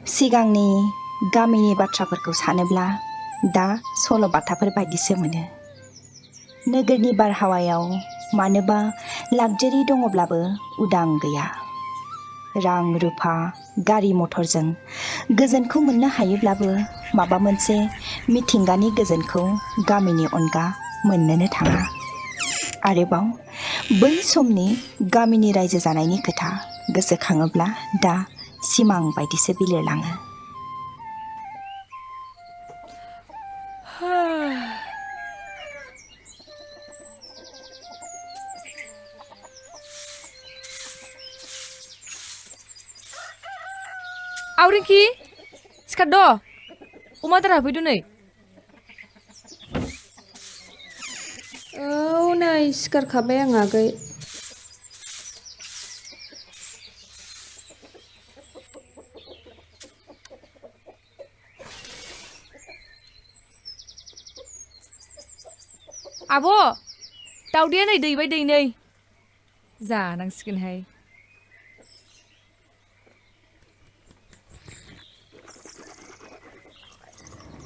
सिगांनि गामिनि बाथ्राफोरखौ सानोब्ला दा सल'बाथाफोर बायदिसो मोनो। नोगोरनि बारहावायाव मानोबा लाक्जारि दङब्लाबो उदां गैया। रां रुफा गारि मथरजों गोजोनखौ मोननो हायोब्लाबो माबा मोनसे मिथिंगानि गोजोनखौ गामिनि अनगा मोननोनो थाङा। आरोबाव बै समनि गामिनि रायजो जानायनि खोथा गोसोखाङोब्ला दा सिमां बायदिसो बिलिरलाङो। Auriki, सिखारद' अमा आदार होफैदो नै। औ नै सिखारखाबाय आं आगै। आब' दाउदैया नै दैबाय दैनै जानांसिगोनहाय।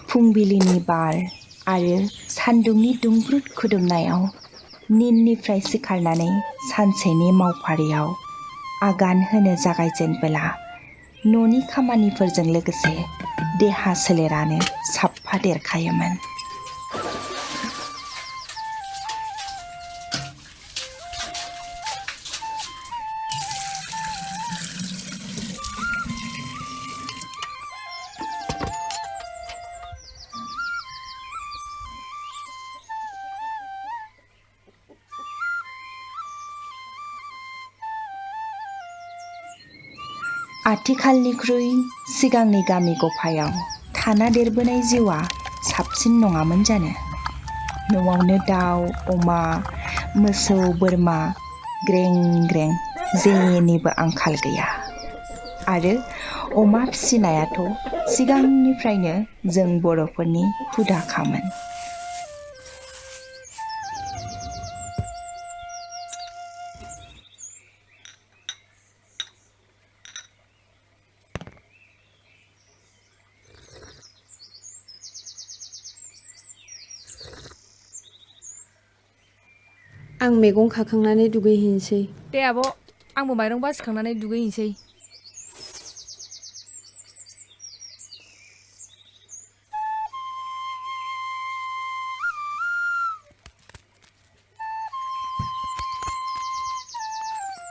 फुंबिलिनि बार आरो सान्दुंनि दुंब्रुद खुदुमनायाव निननिफ्राय सिखारनानै सानसेनि मावफारियाव आगान होनो जागायजेनबोला न'नि खामानिफोरजों लोगोसे देहा सोलेरानो साफा देरखायोमोन। आथिखालनिख्रुइ सिगांनि गामि गफायाव थाना देरबोनाय जिउआ साबसिन नङामोन जानो। न'आवनो दाउ अमा मोसौ बोरमा ग्रें ग्रें जेनिबो आंखाल गैया। आरो अमा फिसिनायाथ' सिगांनिफ्रायनो जों बर'फोरनि हुदाखामोन। आं मैगं खाखांनानै दुगैहैनोसै। दे आब' आंबो माइरं बासिखांनानै दुगैहैनोसै।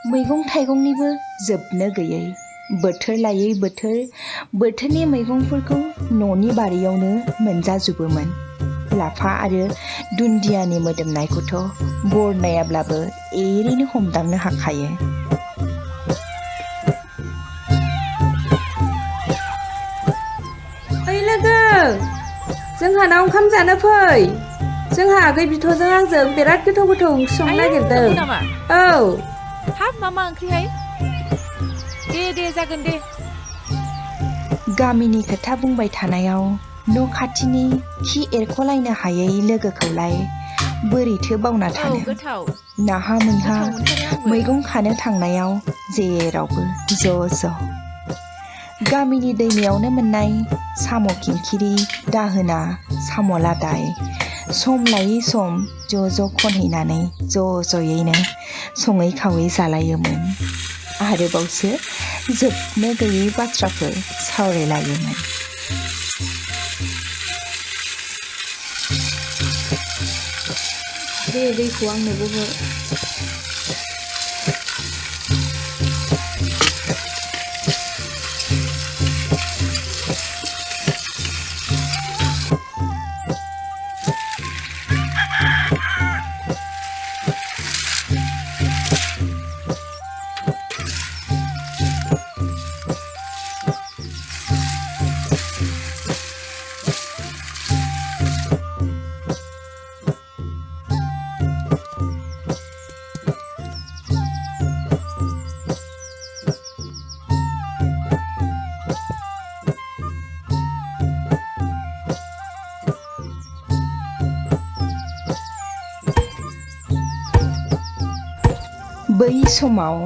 मैगं थाइगंनिबो जोबनो गैयै बोथोर लायै बोथोर बोथोरनि मैगंफोरखौ न'नि बारियावनो मोनजाजोबोमोन। लाफा आरो दुन्दियानि मोदोमनायखौथ' बरनायाब्लाबो एरैनो हमदांनो हाखायो। ओइ लोगो, जोंहानाव ओंखाम जानो फै। जोंहा आगै बिथ'जों आंजों बिराद गोथाव गोथाव ओंख्रि संनो नागिरदों। औ। हाब मा ओंख्रिहाय? दे जागोन दे। गामिनि खोथा बुंबाय थानायाव न' खाथिनि खि एरख'लायनो हायै लोगोखौलाय बोरैथो बावना थानो। गोथाव नाहा मैहा मोनथारो आंबो। मैगं खानो थांनायाव जेरावबो ज' ज'। गामिनि दैमायावनो मोननाय साम' खिंखिरि दाहोना साम' लादाय सम लायै सम ज' खनहैनानै ज'यैनो सङै खावै जालायोमोन। आरोबावसो जोबनो गैयै बाथ्राफोर सावरायलायोमोन। दे दैखौ आंनोबो हर। बै समाव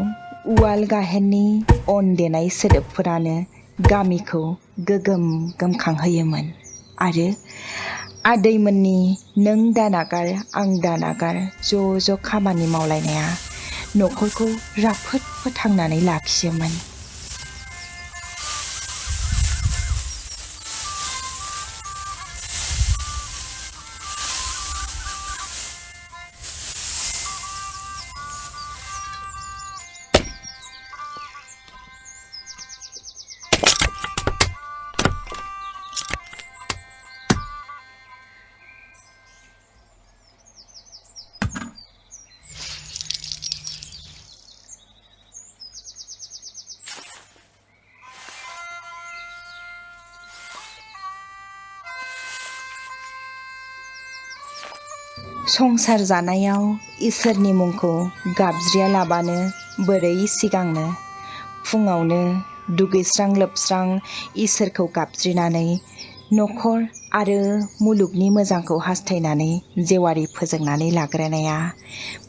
उवाल गाहेननि अन देनाय सोदोबफोरानो गामिखौ गोगोम गोमखांहोयोमोन आरो आदैमोननि नों दानागार आं दानागार ज' खामानि मावलायनाया न'खरखौ राफोद फोथांनानै लाखियोमोन। संसार जानायाव इसोरनि मुंखौ गाबज्रियालाबानो बोरै सिगांनो फुङावनो दुगैस्रां लोबस्रां इसोरखौ गाबज्रिनानै न'खर आरो मुलुगनि मोजांखौ हास्थायनानै जेवारि फोजोंनानै लाग्रोनाया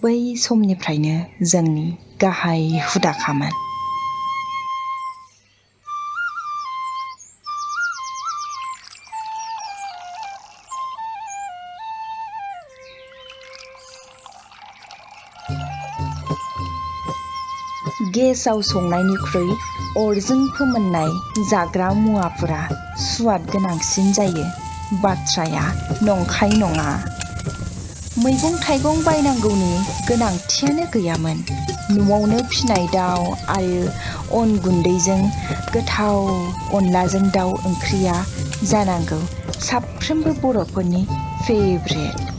बै समनिफ्रायनो जोंनि गाहाय हुदाखामोन। गेसाव संनायनिख्रुइ अरजों फोमोननाय जाग्रा मुवाफोरा सुवाद गोनांसिन जायो बाथ्राया नंखाय नङा। मैगं थाइगं बायनांगौनि गोनांथियानो गैयामोन। न'आवनो फिनाय दाउ आरो अन गुन्दैजों गोथाव अनलाजों दाउ ओंख्रिया जानांगौ साफ्रोमबो बर'फोरनि फेभरेट।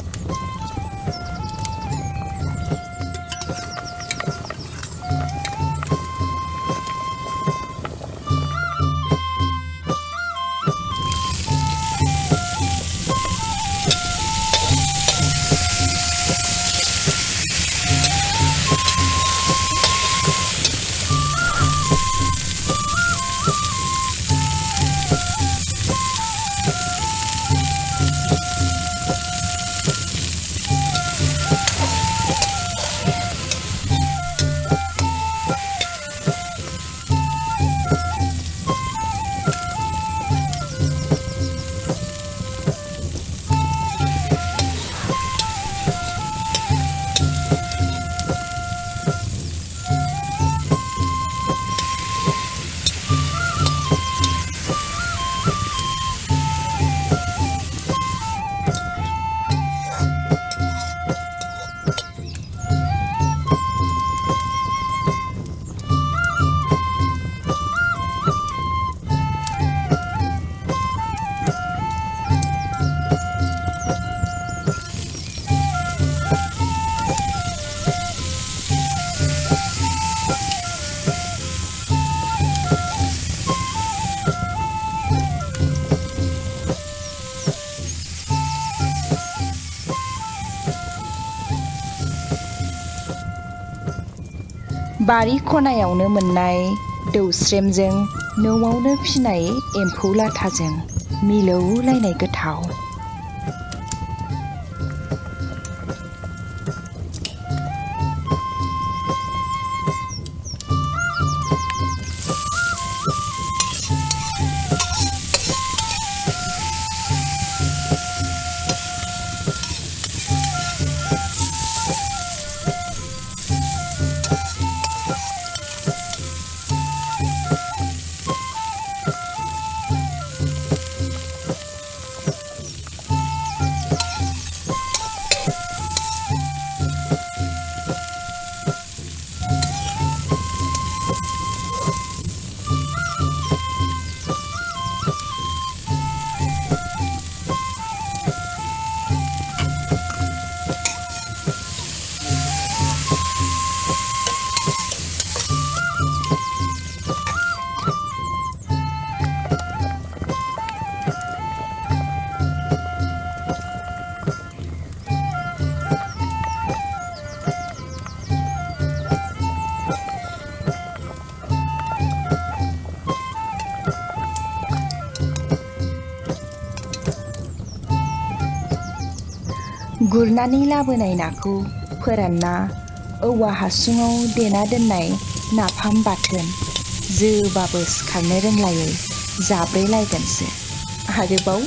बारि खनायावनो मोननाय दौस्रेमजों न'आवनो फिनाय एम्फौ लाथाजों मिलौलायनाय गोथाव। गुरनानै लाबोनाय नाखौ फोरानना औवा हासुङाव देना दोननाय नाफाम बाथोन जोबाबो सिखारनो रोंलायै जाब्रेलायगोनसो। आरोबाव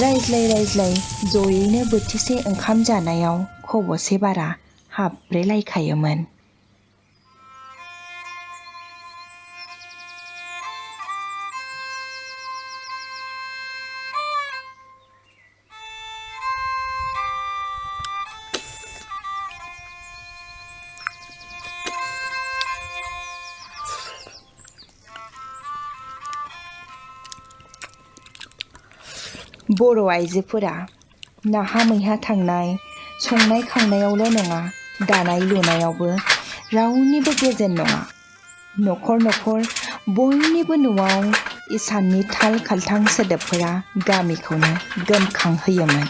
रायज्लाय रायज्लाय जयैनो बोथिसे ओंखाम जानायाव खब'से बारा हाब्रेलायखायोमोन। बर' आइजोफोरा नाहा मैहा थांनाय, संनाय खावनायावल' नङा, दानाय लुनायावबो रावनिबो गेजेन नङा। न'खर न'खर बयनिबो न'आव इसाननि थाल खालथां सोदोबफोरा गामिखौनो गोमखांहोयोमोन।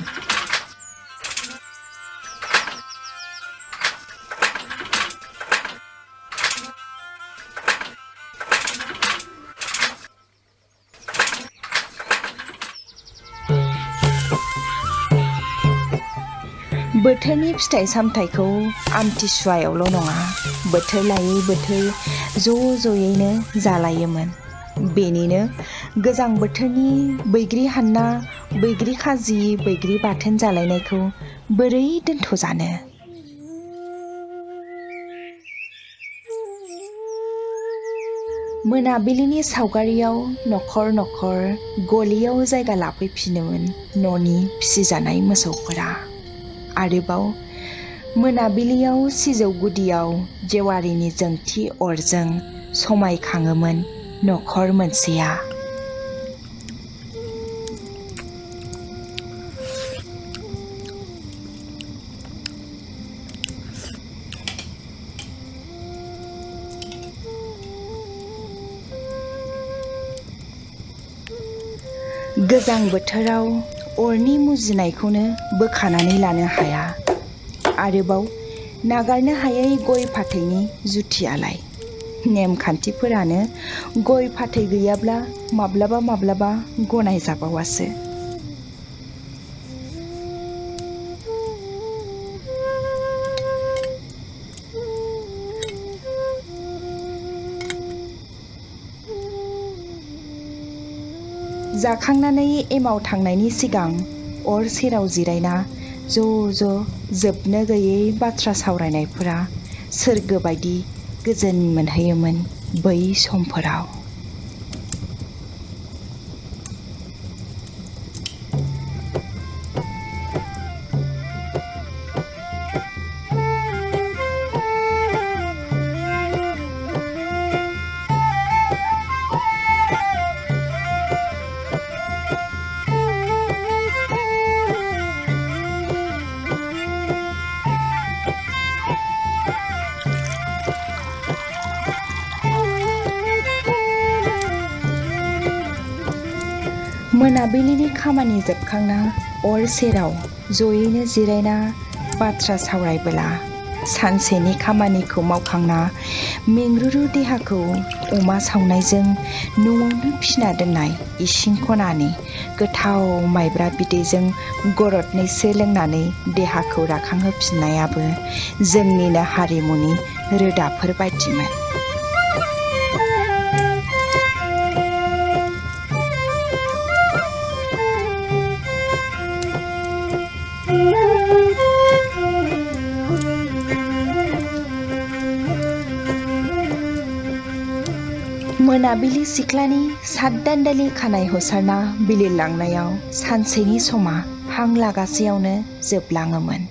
बोथोरनि फिथाइ सामथाइखौ आमथिसुवायावल' नङा, बोथोर लायै बोथोर ज' ज'यैनो जालायोमोन। बेनिनो गोजां बोथोरनि बैग्रि हानना, बैग्रि खाजि, बैग्रि बाथोन जालायनायखौ बोरै दोनथ'जानो। मोनाबिलिनि सावगारियाव न'खर न'खर गलियाव जायगा लाफैफिनोमोन न'नि फिसिजानाय मोसौफोरा। आरोबाव मोनाबिलियाव सिजौ गुदियाव जेवारिनि जोंथि अरजों समायखाङोमोन न'खर मोनसेया। गोजां बोथोराव अरनि मुजिनायखौनो बोखानानै लानो हाया। आरोबाव नागारनो हायै गय फाथैनि जुथियालाय। नेमखान्थिफोरानो गय फाथै गैयाब्ला माब्लाबा माब्लाबा गनायजाबावासो। जाखांनानै एमाव थांनायनि सिगां अर सेराव जिरायना ज' ज' जोबनो गैयै बाथ्रा सावरायनायफोरा सोरगो बायदि गोजोन मोनहैयोमोन बै समफोराव। मोनाबिलिनि खामानि जोबखांना अर सेराव जयैनो जिरायना बाथ्रा सावरायबोला सानसेनि खामानिखौ मावखांना मेंरुरु देहाखौ अमा सावनायजों न'आवनो फिना दोननाय इसिं खनानि गोथाव माइब्रा बिदैजों गरदनैसो लोंनानै देहाखौ राखांहोफिननायाबो जोंनिनो हारिमुनि रोदाफोर बायदिमोन। मोनाबिलि सिख्लानि सातदान्दालि खानाय हसारना बिलिरलांनायाव सानसेनि समा हां लागासेयावनो जोबलाङोमोन।